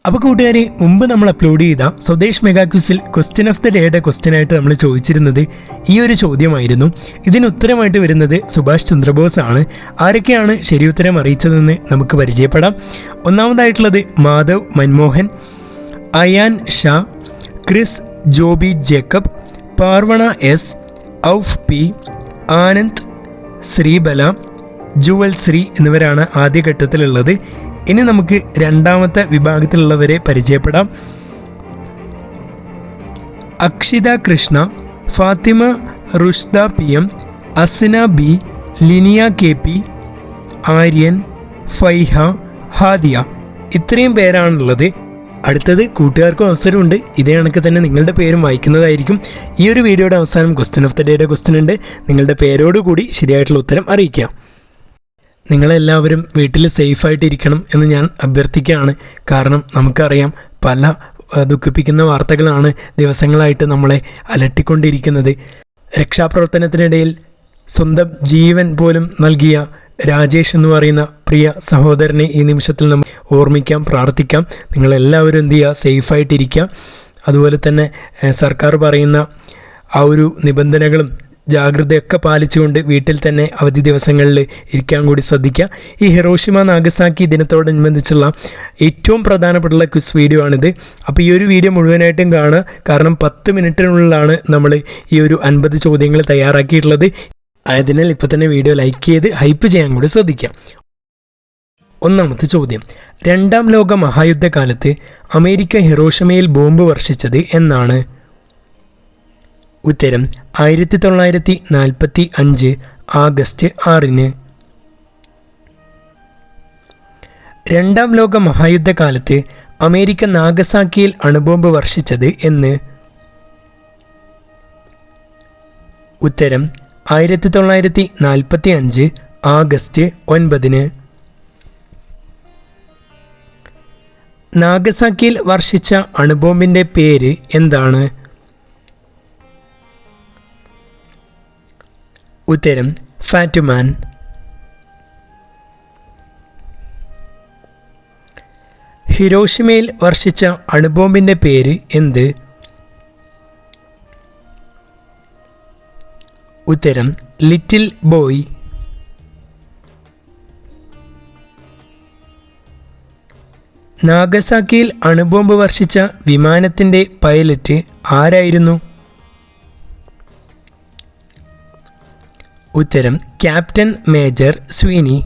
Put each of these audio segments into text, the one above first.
അപ്പോൾ കൂട്ടുകാരെ, മുമ്പ് നമ്മൾ അപ്ലോഡ് ചെയ്ത സ്വദേശ് മെഗാ ക്വിസിൽ ക്വസ്റ്റ്യൻ ഓഫ് ദ ഡേയുടെ ക്വസ്റ്റ്യൻ ആയിട്ട് നമ്മൾ ചോദിച്ചിരുന്നത് ഈ ഒരു ചോദ്യമായിരുന്നു. ഇതിന് ഉത്തരമായിട്ട് വരുന്നത് സുഭാഷ് ചന്ദ്രബോസ് ആണ്. ആരൊക്കെയാണ് ശരി ഉത്തരം അറിയിച്ചതെന്ന് നമുക്ക് പരിചയപ്പെടാം. ഒന്നാമതായിട്ടുള്ളത് Madhav Manmohan, Ayan Shah, Chris Joby Jacob, Parvana S, Auf P, Anand Sreebala, Jewel Sree എന്നിവരാണ് ആദ്യഘട്ടത്തിലുള്ളത്. ഇനി നമുക്ക് രണ്ടാമത്തെ വിഭാഗത്തിലുള്ളവരെ പരിചയപ്പെടാം. Akshitha Krishna, Fathima Rushda P M, Asna B, Linia K P, Aryan, Faiha, Hadiya. ഇത്രയും പേരാണുള്ളത്. അടുത്തത് കൂട്ടുകാർക്കും അവസരമുണ്ട്. ഇതേ കണക്ക് തന്നെ നിങ്ങളുടെ പേരും വായിക്കുന്നതായിരിക്കും. ഈ ഒരു വീഡിയോയുടെ അവസാനം ക്വസ്റ്റ്യൻ ഓഫ് ദ ഡേയുടെ ക്വസ്റ്റ്യൻ ഉണ്ട്. നിങ്ങളുടെ പേരോടുകൂടി ശരിയായിട്ടുള്ള ഉത്തരം അറിയിക്കാം. നിങ്ങളെല്ലാവരും വീട്ടിൽ സേഫായിട്ടിരിക്കണം എന്ന് ഞാൻ അഭ്യർത്ഥിക്കുകയാണ്. കാരണം നമുക്കറിയാം, പല ദുഃഖിപ്പിക്കുന്ന വാർത്തകളാണ് ദിവസങ്ങളായിട്ട് നമ്മളെ അലട്ടിക്കൊണ്ടിരിക്കുന്നത്. രക്ഷാപ്രവർത്തനത്തിനിടയിൽ സ്വന്തം ജീവൻ പോലും നൽകിയ രാജേഷ് എന്ന് പറയുന്ന പ്രിയ സഹോദരനെ ഈ നിമിഷത്തിൽ നമ്മൾ ഓർമ്മിക്കാം, പ്രാർത്ഥിക്കാം. നിങ്ങളെല്ലാവരും എന്ത് ചെയ്യുക, സേഫായിട്ടിരിക്കുക. അതുപോലെ തന്നെ സർക്കാർ പറയുന്ന ആ ഒരു നിബന്ധനകളും ജാഗ്രതയൊക്കെ പാലിച്ചുകൊണ്ട് വീട്ടിൽ തന്നെ അവധി ദിവസങ്ങളിൽ ഇരിക്കാൻ കൂടി ശ്രദ്ധിക്കുക. ഈ ഹിരോഷിമ നാഗസാക്കി ദിനത്തോടനുബന്ധിച്ചുള്ള ഏറ്റവും പ്രധാനപ്പെട്ടുള്ള ക്വിസ് വീഡിയോ ആണിത്. അപ്പോൾ ഈ ഒരു വീഡിയോ മുഴുവനായിട്ടും കാണുക. കാരണം 10 മിനിറ്റിനുള്ളിലാണ് നമ്മൾ ഈ ഒരു 50 ചോദ്യങ്ങൾ തയ്യാറാക്കിയിട്ടുള്ളത്. ആയതിനാൽ ഇപ്പോൾ തന്നെ വീഡിയോ ലൈക്ക് ചെയ്ത് ഹൈപ്പ് ചെയ്യാൻ കൂടി ശ്രദ്ധിക്കാം. ഒന്നാമത്തെ ചോദ്യം: രണ്ടാം ലോക മഹായുദ്ധകാലത്ത് അമേരിക്ക ഹിരോഷിമയിൽ ബോംബ് വർഷിച്ചത് എന്നാണ്? ഉത്തരം 1945 ആഗസ്റ്റ് 6. രണ്ടാം ലോക മഹായുദ്ധകാലത്ത് അമേരിക്ക നാഗസാക്കിയിൽ അണുബോംബ് വർഷിച്ചത് എന്ന്? ഉത്തരം 1945 ആഗസ്റ്റ് 9. നാഗസാക്കിയിൽ വർഷിച്ച അണുബോംബിൻ്റെ പേര് എന്താണ്? ഉത്തരം ഫാറ്റുമാൻ. ഹിരോഷിമയിൽ വർഷിച്ച അണുബോംബിൻ്റെ പേര് എന്ത്? ഉത്തരം ലിറ്റിൽ ബോയ്. നാഗസാക്കിയിൽ അണുബോംബ് വർഷിച്ച വിമാനത്തിൻ്റെ പൈലറ്റ് ആരായിരുന്നു? ഉത്തരം ക്യാപ്റ്റൻ മേജർ സ്വീനി.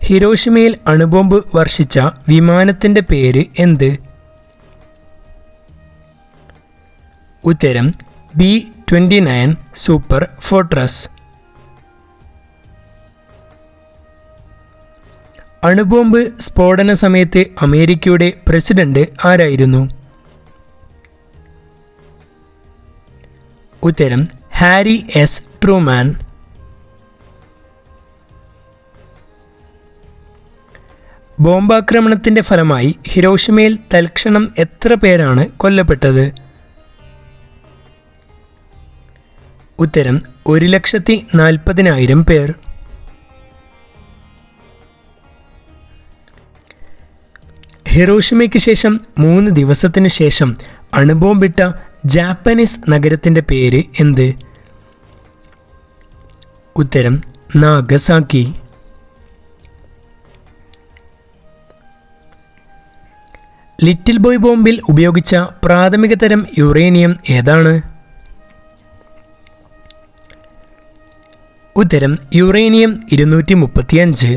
ഹിരോഷിമയിൽ അണുബോംബ് വർഷിച്ച വിമാനത്തിൻ്റെ പേര് എന്ത്? ഉത്തരം B-29 സൂപ്പർ ഫോർട്രസ്. അണുബോംബ് സ്ഫോടന സമയത്ത് അമേരിക്കയുടെ പ്രസിഡന്റ് ആരായിരുന്നു? ഉത്തരം ഹാരി എസ് ട്രൂമാൻ. ബോംബാക്രമണത്തിൻ്റെ ഫലമായി ഹിരോഷിമയിൽ തൽക്ഷണം എത്ര പേരാണ് കൊല്ലപ്പെട്ടത്? ഉത്തരം 1,40,000 പേർ. ഹിരോഷിമയ്ക്ക് ശേഷം 3 ദിവസത്തിന് ശേഷം അണുബോംബിട്ട ജാപ്പനീസ് നഗരത്തിൻ്റെ പേര് എന്ത്? ഉത്തരം നാഗസാക്കി. ലിറ്റിൽ ബോയ് ബോംബിൽ ഉപയോഗിച്ച പ്രാഥമിക തരം യുറേനിയം ഏതാണ്? ഉത്തരം യുറേനിയം 235.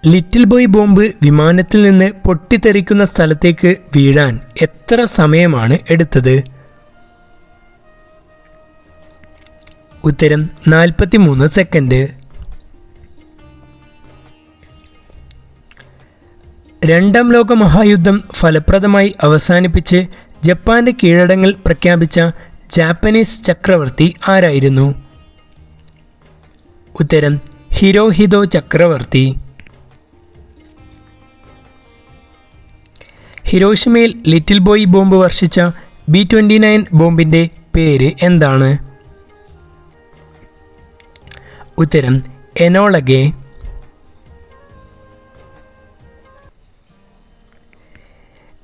ലിറ്റിൽ ബോയ് ബോംബ് വിമാനത്തിൽ നിന്ന് പൊട്ടിത്തെറിക്കുന്ന സ്ഥലത്തേക്ക് വീഴാൻ എത്ര സമയമാണ് എടുത്തത്? ഉത്തരം 43 സെക്കൻഡ്. രണ്ടാം ലോക മഹായുദ്ധം ഫലപ്രദമായി അവസാനിപ്പിച്ച് ജപ്പാന്റെ കീഴടങ്ങൽ പ്രഖ്യാപിച്ച ജാപ്പനീസ് ചക്രവർത്തി ആരായിരുന്നു? ഉത്തരം ഹിരോഹിതോ ചക്രവർത്തി. ഹിരോഷിമയിൽ ലിറ്റിൽ ബോയ് ബോംബ് വർഷിച്ച B-29 ബോംബിൻ്റെ പേര് എന്താണ്? ഉത്തരം എനോളഗെ.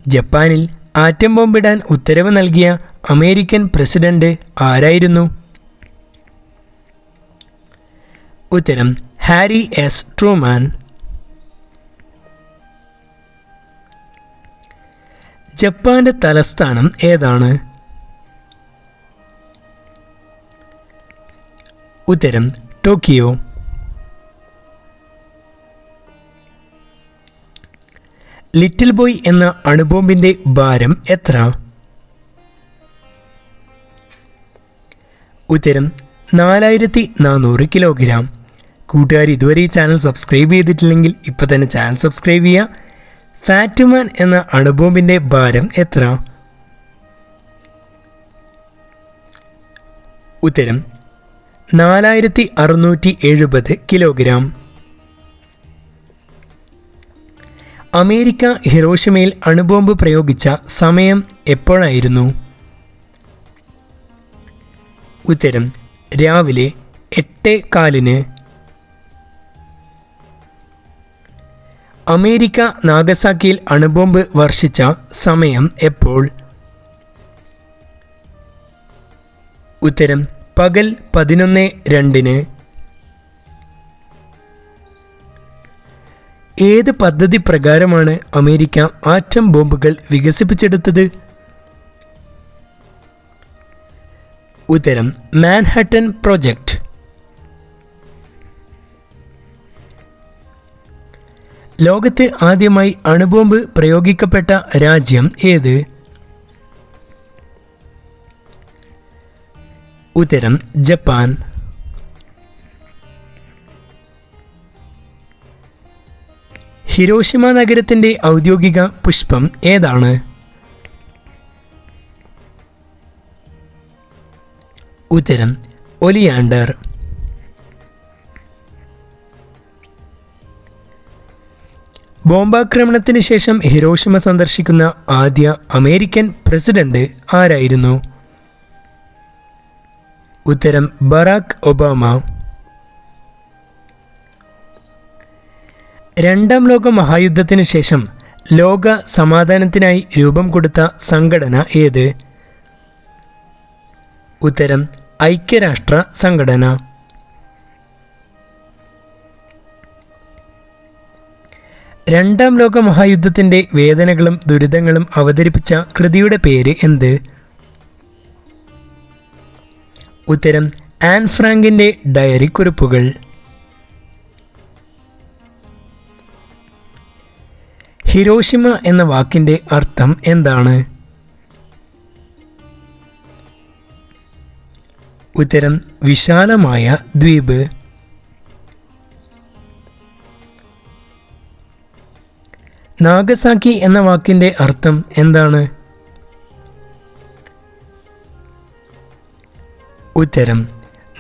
ജപ്പാനിൽ ആറ്റം ബോംബിടാൻ ഉത്തരവ് നൽകിയ അമേരിക്കൻ പ്രസിഡന്റ് ആരായിരുന്നു? ഉത്തരം ഹാരി എസ് ട്രൂമാൻ. ജപ്പാന്റെ തലസ്ഥാനം ഏതാണ്? ഉത്തരം ടോക്കിയോ. ലിറ്റിൽ ബോയ് എന്ന അണുബോംബിന്റെ ഭാരം എത്ര? ഉത്തരം 4400 കിലോഗ്രാം. കൂട്ടുകാർ ഇതുവരെ ഈ ചാനൽ സബ്സ്ക്രൈബ് ചെയ്തിട്ടില്ലെങ്കിൽ ഇപ്പോൾ തന്നെ ചാനൽ സബ്സ്ക്രൈബ് ചെയ്യുക. ഫാറ്റ്മാൻ എന്ന അണുബോംബിന്റെ ഭാരം എത്ര? ഉത്തരം 4670 കിലോഗ്രാം. അമേരിക്ക ഹിരോഷിമയിൽ അണുബോംബ് പ്രയോഗിച്ച സമയം എപ്പോഴായിരുന്നു? ഉത്തരം രാവിലെ 8:15. അമേരിക്ക നാഗസാക്കിയിൽ അണുബോംബ് വർഷിച്ച സമയം എപ്പോൾ? ഉത്തരം പകൽ 11:02. ഏത് പദ്ധതി പ്രകാരമാണ് അമേരിക്ക ആറ്റം ബോംബുകൾ വികസിപ്പിച്ചെടുത്തത്? ഉത്തരം മാൻഹട്ടൻ പ്രോജക്റ്റ്. ലോകത്ത് ആദ്യമായി അണുബോംബ് പ്രയോഗിക്കപ്പെട്ട രാജ്യം ഏത്? ഉത്തരം ജപ്പാൻ. ഹിരോഷിമ നഗരത്തിന്റെ ഔദ്യോഗിക പുഷ്പം ഏതാണ്? ഉത്തരം ഒലിയാണ്ടർ. ബോംബാക്രമണത്തിന് ശേഷം ഹിരോഷിമ സന്ദർശിക്കുന്ന ആദ്യ അമേരിക്കൻ പ്രസിഡന്റ് ആരായിരുന്നു? ഉത്തരം ബറാക് ഒബാമ. രണ്ടാം ലോക മഹായുദ്ധത്തിന് ശേഷം ലോക സമാധാനത്തിനായി രൂപം കൊടുത്ത സംഘടന ഏത്? ഉത്തരം ഐക്യരാഷ്ട്ര സംഘടന. രണ്ടാം ലോക മഹായുദ്ധത്തിന്റെ വേദനകളും ദുരിതങ്ങളും അവതരിപ്പിച്ച കൃതിയുടെ പേര് എന്ത്? ഉത്തരം ആൻ ഫ്രാങ്കിന്റെ ഡയറി കുറിപ്പുകൾ. ഹിരോഷിമ എന്ന വാക്കിന്റെ അർത്ഥം എന്താണ്? ഉത്തരം വിശാലമായ ദ്വീപ്. നാഗസാക്കി എന്ന വാക്കിന്റെ അർത്ഥം എന്താണ്? ഉത്തരം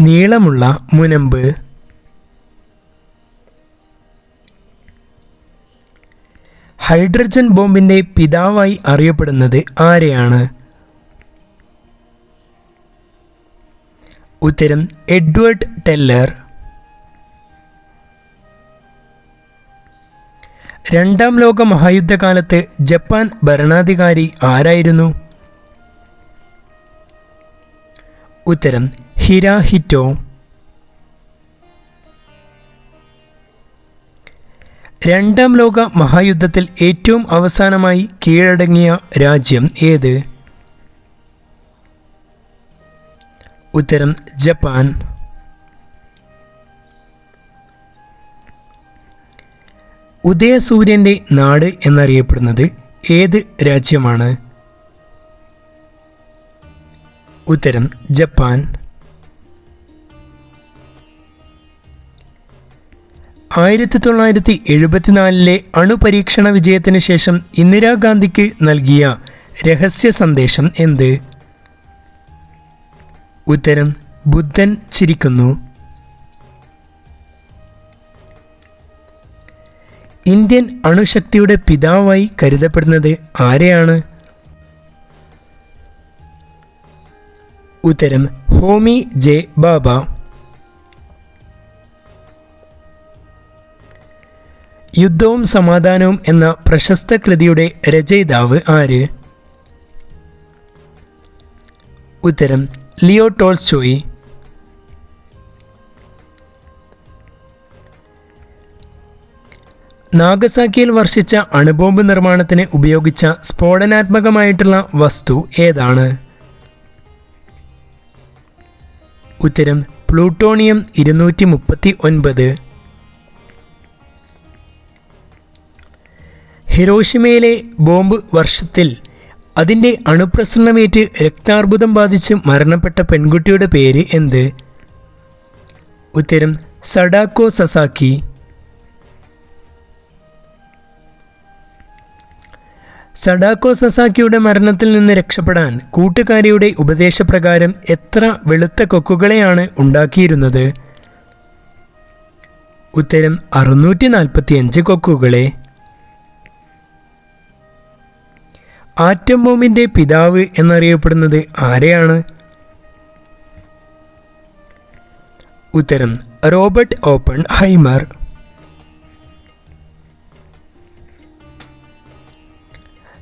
നീളമുള്ള മുനമ്പ്. ഹൈഡ്രജൻ ബോംബിന്റെ പിതാവായി അറിയപ്പെടുന്നത് ആരെയാണ്? ഉത്തരം എഡ്വേർഡ് ടെല്ലർ. രണ്ടാം ലോക മഹായുദ്ധകാലത്ത് ജപ്പാൻ ഭരണാധികാരി ആരായിരുന്നു? ഉത്തരം ഹിരാഹിറ്റോ. രണ്ടാം ലോക മഹായുദ്ധത്തിൽ ഏറ്റവും അവസാനമായി കീഴടങ്ങിയ രാജ്യം ഏത്? ഉത്തരം ജപ്പാൻ. ഉദയസൂര്യന്റെ നാട് എന്നറിയപ്പെടുന്നത് ഏത് രാജ്യമാണ്? ഉത്തരം ജപ്പാൻ. 1974 അണുപരീക്ഷണ വിജയത്തിന് ശേഷം ഇന്ദിരാഗാന്ധിക്ക് നൽകിയ രഹസ്യ സന്ദേശം എന്ത്? ഉത്തരം ബുദ്ധൻ ചിരിക്കുന്നു. ഇന്ത്യൻ അണുശക്തിയുടെ പിതാവായി കരുതപ്പെടുന്നത് ആരെയാണ്? ഉത്തരം ഹോമി ജെ ബാബ. യുദ്ധവും സമാധാനവും എന്ന പ്രശസ്ത കൃതിയുടെ രചയിതാവ് ആര്? ഉത്തരം ലിയോ ടോൾസ്റ്റോയ്. നാഗസാക്കിയിൽ വർഷിച്ച അണുബോംബ് നിർമ്മാണത്തിന് ഉപയോഗിച്ച സ്ഫോടനാത്മകമായിട്ടുള്ള വസ്തു ഏതാണ്? ഉത്തരം പ്ലൂട്ടോണിയം 239. ഹിരോഷിമയിലെ ബോംബ് വർഷത്തിൽ അതിൻ്റെ അണുപ്രസരണമേറ്റ് രക്താർബുദം ബാധിച്ച് മരണപ്പെട്ട പെൺകുട്ടിയുടെ പേര് എന്ത്? ഉത്തരം സഡാക്കോ സസാക്കി. സഡാക്കോ സസാക്കിയുടെ മരണത്തിൽ നിന്ന് രക്ഷപ്പെടാൻ കൂട്ടുകാരിയുടെ ഉപദേശപ്രകാരം എത്ര വെളുത്ത കൊക്കുകളെയാണ് ഉണ്ടാക്കിയിരുന്നത്? ഉത്തരം 645 കൊക്കുകളെ. ആറ്റം ബോംബിൻ്റെ പിതാവ് എന്നറിയപ്പെടുന്നത് ആരെയാണ്? ഉത്തരം റോബർട്ട് ഓപ്പൺ ഹൈമർ.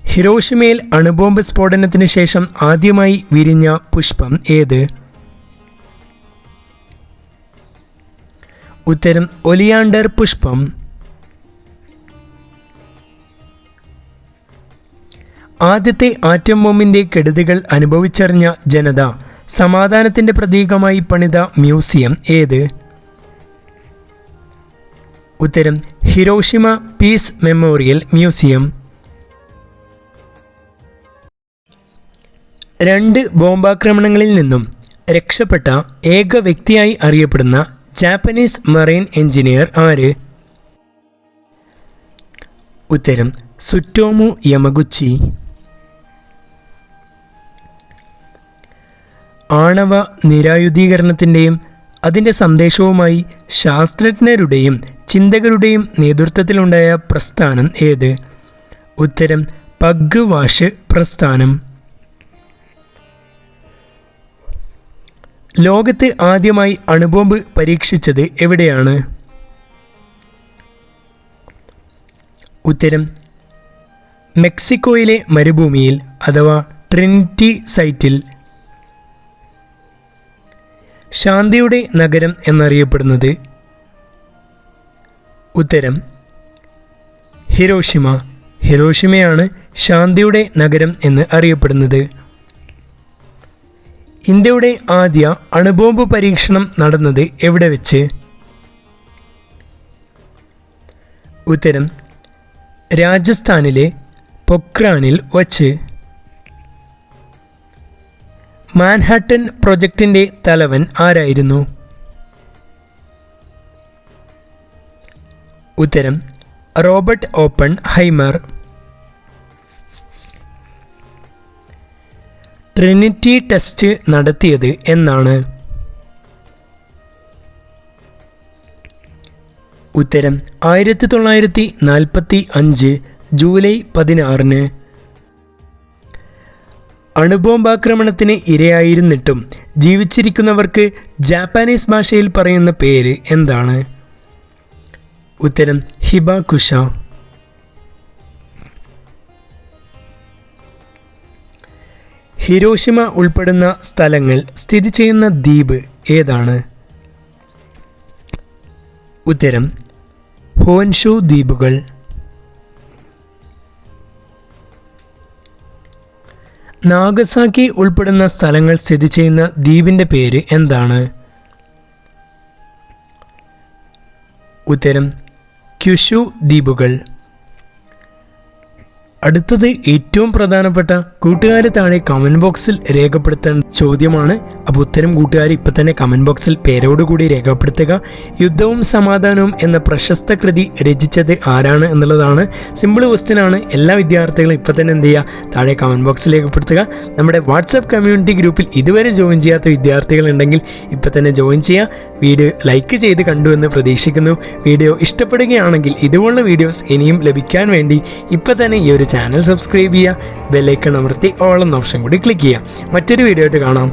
ഹിരോഷിമയിൽ അണുബോംബ് സ്ഫോടനത്തിന് ശേഷം ആദ്യമായി വിരിഞ്ഞ പുഷ്പം ഏത്? ഉത്തരം ഒലിയാണ്ടർ പുഷ്പം. ആദ്യത്തെ ആറ്റം ബോംബിൻ്റെ കെടുതികൾ അനുഭവിച്ചറിഞ്ഞ ജനത സമാധാനത്തിൻ്റെ പ്രതീകമായി പണിത മ്യൂസിയം ഏത്? ഉത്തരം ഹിരോഷിമ പീസ് മെമ്മോറിയൽ മ്യൂസിയം. 2 ബോംബാക്രമണങ്ങളിൽ നിന്നും രക്ഷപ്പെട്ട ഏക വ്യക്തിയായി അറിയപ്പെടുന്ന ജാപ്പനീസ് മറൈൻ എഞ്ചിനീയർ ആര്? ഉത്തരം സുറ്റോമു യമഗുച്ചി. ആണവ നിരായുധീകരണത്തിൻ്റെയും അതിൻ്റെ സന്ദേശവുമായി ശാസ്ത്രജ്ഞരുടെയും ചിന്തകരുടെയും നേതൃത്വത്തിലുണ്ടായ പ്രസ്ഥാനം ഏത്? ഉത്തരം പഗ് വാഷ് പ്രസ്ഥാനം. ലോകത്ത് ആദ്യമായി അണുബോംബ് പരീക്ഷിച്ചത് എവിടെയാണ്? ഉത്തരം മെക്സിക്കോയിലെ മരുഭൂമിയിൽ അഥവാ ട്രിനിറ്റി സൈറ്റിൽ. ശാന്തിയുടെ നഗരം എന്നറിയപ്പെടുന്നത്? ഉത്തരം ഹിരോഷിമ. ഹിരോഷിമയാണ് ശാന്തിയുടെ നഗരം എന്ന് അറിയപ്പെടുന്നത്. ഇന്ത്യയുടെ ആദ്യ അണുബോംബ് പരീക്ഷണം നടന്നത് എവിടെ വെച്ച്? ഉത്തരം രാജസ്ഥാനിലെ പൊക്രാനിൽ വച്ച്. മാൻഹാട്ടൻ പ്രൊജക്റ്റിൻ്റെ തലവൻ ആരായിരുന്നു? ഉത്തരം റോബർട്ട് ഓപ്പൺ ഹൈമർ. ട്രിനിറ്റി ടെസ്റ്റ് നടത്തിയത് എന്നാണ്? ഉത്തരം 1945 ജൂലൈ 16. അണുബോംബാക്രമണത്തിന് ഇരയായിരുന്നിട്ടും ജീവിച്ചിരിക്കുന്നവർക്ക് ജാപ്പാനീസ് ഭാഷയിൽ പറയുന്ന പേര് എന്താണ്? ഉത്തരം ഹിബാകുഷ. ഹിരോഷിമ ഉൾപ്പെടുന്ന സ്ഥലങ്ങൾ സ്ഥിതി ചെയ്യുന്ന ദ്വീപ് ഏതാണ്? ഉത്തരം ഹോൻഷു ദ്വീപുകൾ. നാഗസാക്കി ഉൾപ്പെടുന്ന സ്ഥലങ്ങൾ സ്ഥിതി ചെയ്യുന്ന ദ്വീപിൻ്റെ പേര് എന്താണ്? ഉത്തരം ക്യുഷു ദ്വീപുകൾ. അടുത്തത് ഏറ്റവും പ്രധാനപ്പെട്ട കൂട്ടുകാർ താഴെ കമൻറ്റ് ബോക്സിൽ രേഖപ്പെടുത്തേണ്ട ചോദ്യമാണ്. അപ്പോൾ ഉത്തരം കൂട്ടുകാർ ഇപ്പം തന്നെ കമൻറ്റ് ബോക്സിൽ പേരോടുകൂടി രേഖപ്പെടുത്തുക. യുദ്ധവും സമാധാനവും എന്ന പ്രശസ്ത കൃതി രചിച്ചത് ആരാണ് എന്നുള്ളതാണ്. സിമ്പിൾ ക്വസ്റ്റ്യനാണ്. എല്ലാ വിദ്യാർത്ഥികളും ഇപ്പം തന്നെ എന്ത് ചെയ്യുക, താഴെ കമൻറ്റ് ബോക്സിൽ രേഖപ്പെടുത്തുക. നമ്മുടെ വാട്സാപ്പ് കമ്മ്യൂണിറ്റി ഗ്രൂപ്പിൽ ഇതുവരെ ജോയിൻ ചെയ്യാത്ത വിദ്യാർത്ഥികളുണ്ടെങ്കിൽ ഇപ്പം തന്നെ ജോയിൻ ചെയ്യുക. വീഡിയോ ലൈക്ക് ചെയ്ത് കണ്ടുവെന്ന് പ്രതീക്ഷിക്കുന്നു. വീഡിയോ ഇഷ്ടപ്പെടുകയാണെങ്കിൽ ഇതുപോലുള്ള വീഡിയോസ് ഇനിയും ലഭിക്കാൻ വേണ്ടി ഇപ്പം തന്നെ ഈ ഒരു ചാനൽ സബ്സ്ക്രൈബ് ചെയ്യുക. ബെല്ലൈക്കൺ അമർത്തി ഓൾ എന്ന ഓപ്ഷൻ കൂടി ക്ലിക്ക് ചെയ്യുക. മറ്റൊരു വീഡിയോ ആയിട്ട് കാണാം.